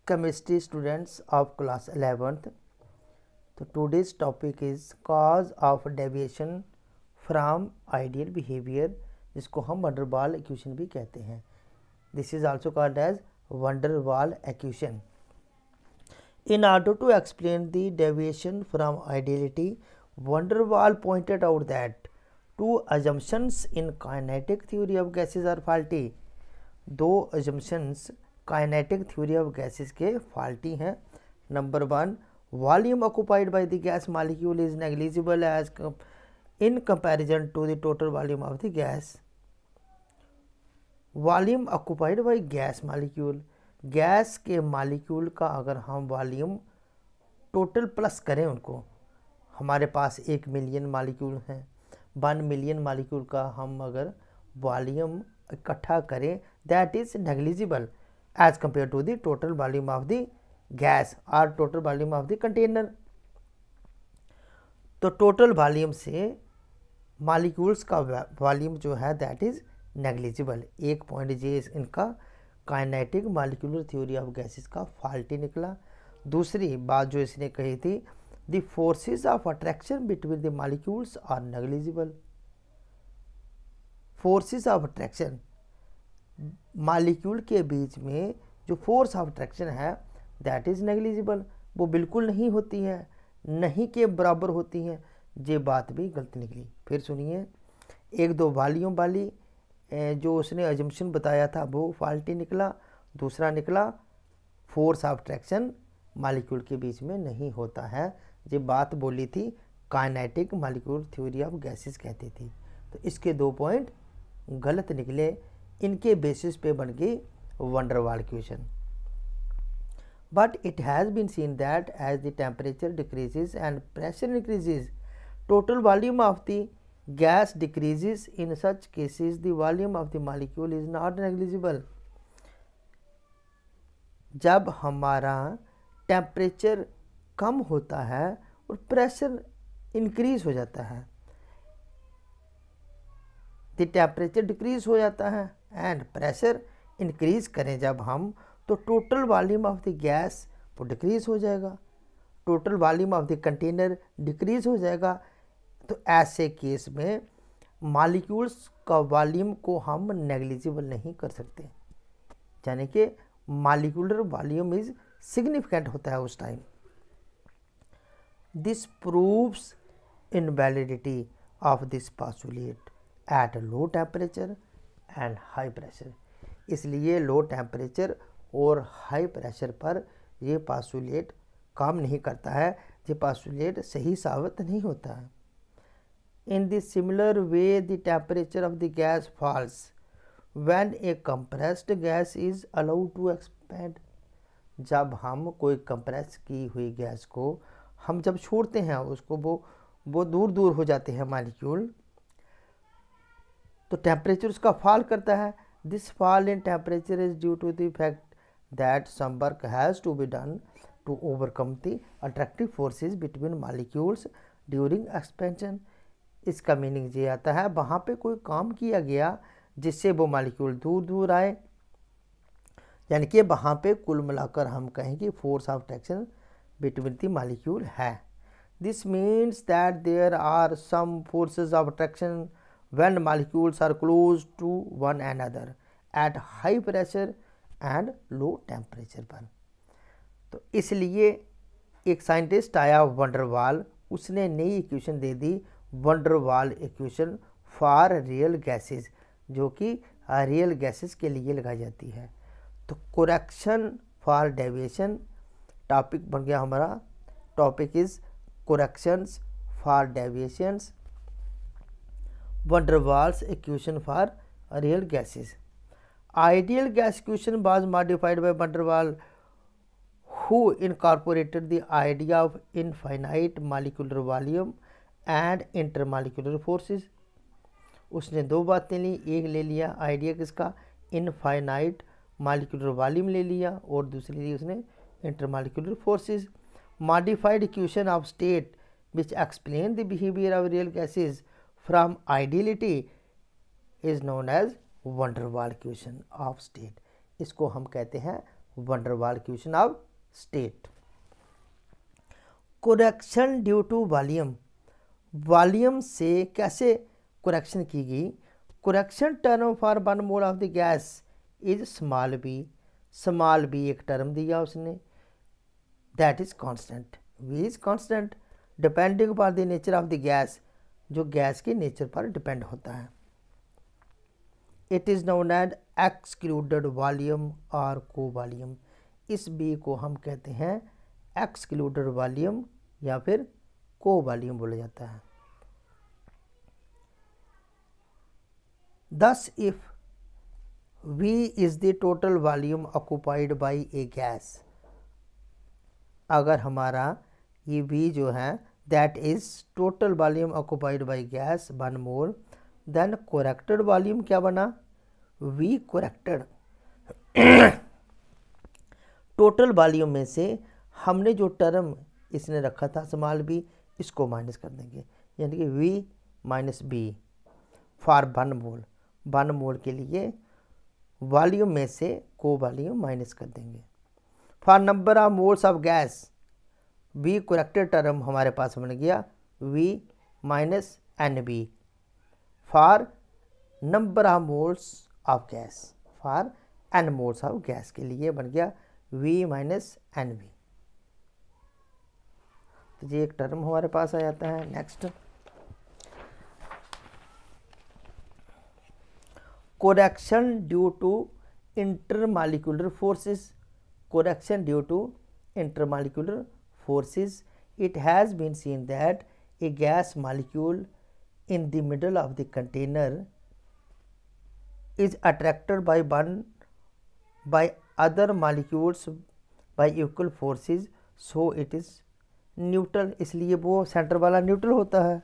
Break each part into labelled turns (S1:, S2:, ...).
S1: chemistry students of class 11th. So today's topic is cause of deviation from ideal behavior, जिसको हम van der Waals equation भी कहते हैं. This is also called as Vanderwaal equation. In order to explain the deviation from ideality, Vanderwaal pointed out that two assumptions in kinetic theory of gases are faulty. दो assumptions kinetic theory of gases के faulty हैं. Number 1, volume occupied by the gas molecule is negligible as in comparison to the total volume of the gas. Volume occupied by gas molecule, gas के molecule का अगर हम volume total plus करें उनको, हमारे पास 1 million molecule हैं, 1 million molecule का हम अगर वॉल्यूम इकट्ठा करें, that is negligible as compared to the total volume of the gas or total volume of the container. तो टोटल वॉल्यूम से मॉलिक्यूल्स का वॉल्यूम जो है दैट इज नेग्लिजिबल. एक पॉइंट जे इनका kinetic molecular theory of gases का faulty निकला. दूसरी बात जो इसने कही थी, the forces of attraction between the molecules are negligible. Forces of attraction, molecule के बीच में जो फोर्स ऑफ अट्रैक्शन है दैट इज़ नेग्लिजिबल, वो बिल्कुल नहीं होती है, नहीं के बराबर होती है. ये बात भी गलत निकली. फिर सुनिए, एक दो वॉल्यूम वाली जो उसने अजम्पशन बताया था वो फाल्टी निकला. दूसरा निकला फोर्स ऑफ अट्रैक्शन मॉलिक्यूल के बीच में नहीं होता है. ये बात बोली थी kinetic molecular theory of gases कहती थी. तो इसके 2 पॉइंट गलत निकले. इनके बेसिस पे बन गई van der Waal equation. But it has been seen that as the temperature decreases and pressure increases, total volume of the gas decreases. In such cases the volume of the molecule is not negligible. जब हमारा temperature कम होता है और pressure increase हो जाता है, the temperature decrease हो जाता है एंड प्रेशर इंक्रीज करें जब हम, तो total volume of the gas वो डिक्रीज हो जाएगा, total volume of the container decrease हो जाएगा. तो ऐसे केस में मॉलिक्यूल्स का वॉल्यूम को हम नेग्लिजिबल नहीं कर सकते, यानी कि मॉलिक्यूलर वॉल्यूम इज सिग्निफिकेंट होता है उस time. This proves invalidity of this postulate at low temperature and high pressure. इसलिए लो टेम्परेचर और हाई प्रेशर पर ये पोस्टुलेट काम नहीं करता है, ये पोस्टुलेट सही साबित नहीं होता है. In the similar way the temperature of the gas falls when a compressed gas is allowed to expand. जब हम कोई कंप्रेस की हुई गैस को हम जब छोड़ते हैं उसको वो दूर दूर हो जाते हैं मॉलिक्यूल, तो टेम्परेचर उसका फॉल करता है. This fall in temperature is due to the fact that some work has to be done to overcome the attractive forces between molecules during expansion. इसका मीनिंग ये आता है वहाँ पे कोई काम किया गया जिससे वो मॉलिक्यूल दूर दूर आए, यानी कि वहाँ पे कुल मिलाकर हम कहें कि force of attraction between the molecule है. This means that there are some forces of attraction when molecules are close to one another at high pressure and low temperature पर. तो इसलिए एक साइंटिस्ट आया वंडरवाल, उसने नई equation they the van der Waals equation for real gases, जो कि real gases के लिए लगाई जाती है. तो करेक्शन फॉर डेविएशन टॉपिक बन गया हमारा. Topic is corrections for deviations, Vanderwaal's equation for real gases. Ideal gas equation was modified by Vanderwaal, who incorporated the idea of infinite molecular volume and intermolecular forces. उसने 2 बातें ली. एक ले लिया idea किसका, infinite molecular volume ले लिया, और दूसरी ली उसने intermolecular forces. Modified equation of state which explain the behaviour of real gases from ideality is known as Vanderwaal equation of state. इसको हम कहते हैं वंडर वाल equation of state. Correction due to volume, volume से कैसे correction की गई। Correction term for one mole of the gas is small b, small b एक टर्म दिया उसने, that is constant, V is constant depending upon the nature of the gas, जो gas के nature पर डिपेंड होता है। It is known as excluded volume और को वॉल्यूम, इस बी को हम कहते हैं एक्सक्लूडेड वॉल्यूम या फिर को वॉल्यूम बोला जाता है। Thus, if V is the total volume occupied by a gas, अगर हमारा ये V जो है that is total volume occupied by gas 1 mole, then corrected volume क्या बना, V corrected। टोटल वॉल्यूम में से हमने जो टर्म इसने रखा था स्मॉल बी, इसको माइनस कर देंगे, यानी कि V माइनस बी फॉर 1 मोल, 1 मोल के लिए वॉल्यूम में से को वॉल्यूम माइनस कर देंगे। For number of moles of gas, V corrected term हमारे पास बन गया V minus n b for number of moles of gas, for n moles of gas के लिए बन गया वी माइनस एन बी। तो ये एक टर्म हमारे पास आ जाता है। Next, correction due to intermolecular forces, correction due to intermolecular forces, it has been seen that a gas molecule in the middle of the container is attracted by other molecules by equal forces, so it is neutral, इसलिए वो centre वाला neutral होता है।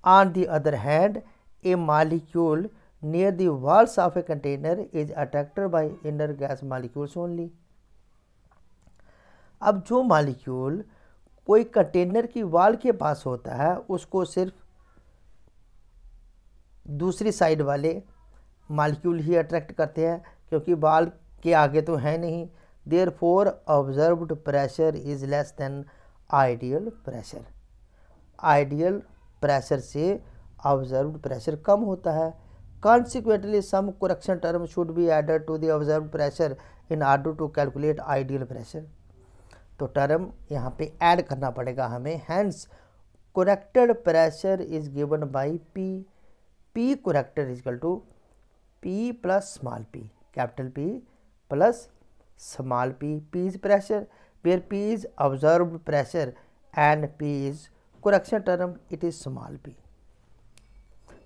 S1: On the other hand, a molecule near the walls of a container is attracted by inner gas molecules only। अब जो molecule कोई container की wall के पास होता है उसको सिर्फ दूसरी साइड वाले मॉलिक्यूल ही अट्रैक्ट करते हैं, क्योंकि वॉल के आगे तो है नहीं। Therefore observed pressure is less than ideal pressure, ideal pressure से ऑब्जर्व्ड प्रेशर कम होता है। Consequently, some correction term should be added to the observed pressure in order to calculate ideal pressure। तो टर्म यहाँ पे ऐड करना पड़ेगा हमें। Hence, corrected pressure is given by P, P corrected is equal to P plus small p, capital P plus small p, P is pressure, where P is observed pressure and P is correction term, it is small p।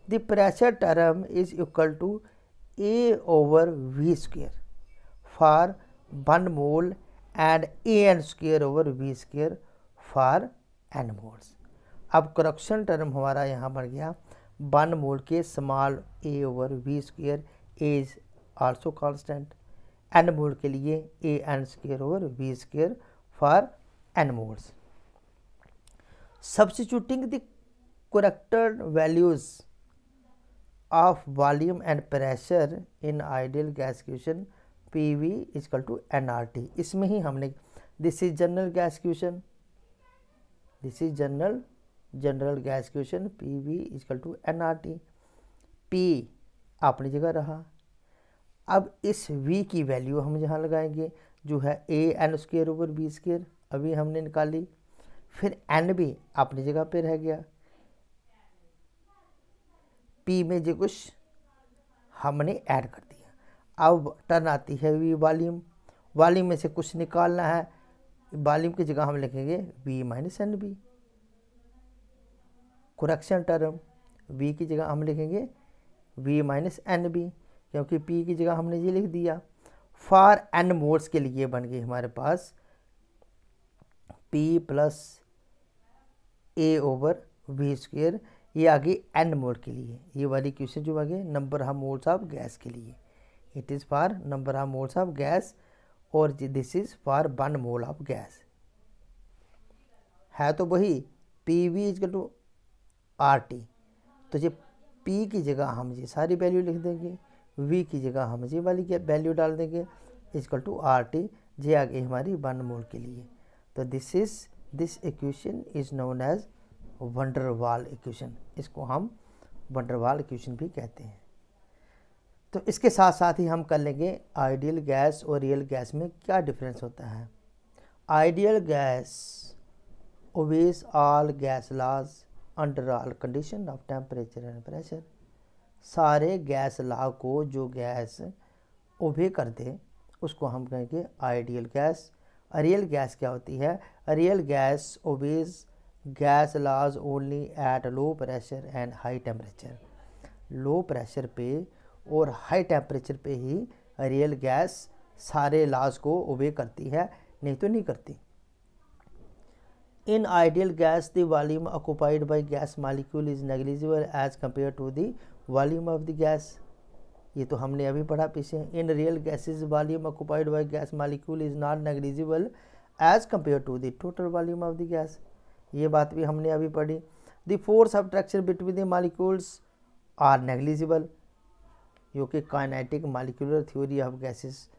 S1: The pressure term is equal to A over V square for 1 mole and AN square over V square for N moles। अब correction term हमारा यहाँ बन गया 1 mole के small a over V square, A is also constant, N mole के लिए AN square over V square for N moles। Substituting the corrected values of volume and pressure in ideal gas equation PV is equal to nRT, इसमें ही हमने this is general gas equation, this is general gas equation PV is equal to nRT, P अपनी जगह रहा। अब इस V की value हम यहाँ लगाएंगे जो है AN square over B square, अभी हमने निकाली। फिर N भी अपनी जगह पे रह गया, P में जो कुछ हमने ऐड कर दिया। अब टर्न आती है V वॉल्यूम, वॉल्यूम में से कुछ निकालना है, वॉल्यूम की जगह हम लिखेंगे V minus n b. Correction term V की जगह हम लिखेंगे V माइनस एन बी, क्योंकि P की जगह हमने ये लिख दिया। फॉर N मोल्स के लिए बन गई हमारे पास P plus A over V square, ये आ गई N मोल के लिए। ये वाली क्वेश्चन जो आ गई number of moles of gas के लिए, it is for number of moles of gas और this is for 1 mole of gas. है तो वही PV इक्वल टू RT, तो ये P की जगह हम ये सारी वैल्यू लिख देंगे, V की जगह हम ये वाली वैल्यू डाल देंगे इक्वल टू RT, जे आ गई हमारी 1 मोल के लिए। तो this equation is known as van der वाल इक्वेशन, इसको हम वंडर वाल इक्वेशन भी कहते हैं। तो इसके साथ साथ ही हम कर लेंगे आइडियल गैस और रियल गैस में क्या डिफरेंस होता है। Ideal gas obeys all gas laws under all condition of temperature and pressure. सारे गैस लॉ को जो गैस ओबे कर दे उसको हम कहेंगे आइडियल गैस। रियल गैस क्या होती है? Real gas obeys gas laws only at low pressure and high temperature. Low pressure पे और हाई टेम्परेचर पे ही रियल गैस सारे लॉज को ओबे करती है, नहीं तो नहीं करती। In ideal gas the volume occupied by gas molecule is negligible as compare to the volume of the gas. ये तो हमने अभी पढ़ा पीछे। In real gases volume occupied by gas molecule is not negligible as compare to the total volume of the gas. ये बात भी हमने अभी पढ़ी। The force of attraction between the molecules are negligible, जो कि kinetic molecular theory of gases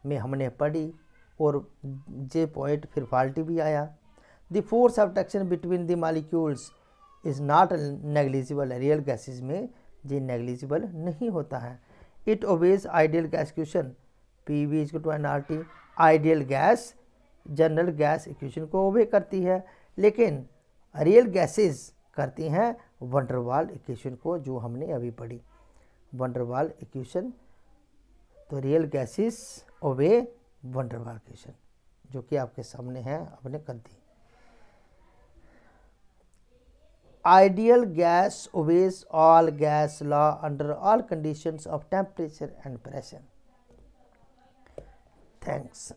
S1: में हमने पढ़ी और जे पॉइंट फिर फॉल्टी भी आया। The force of attraction between the molecules is not negligible. Real gases में ये नेग्लिजिबल नहीं होता है। It obeys ideal gas equation PV equal to nRT। Ideal gas general gas equation को ओबे करती है, लेकिन रियल गैसेस करती हैं वंडर वाल इक्वेशन को, जो हमने अभी पढ़ी वंडर वाल इक्वेशन। तो रियल गैसेस ओबे वंडर वाल इक्वेशन, जो कि आपके सामने है, आपने कर दी। Ideal gas obeys all gas law under all conditions of temperature and pressure. Thanks.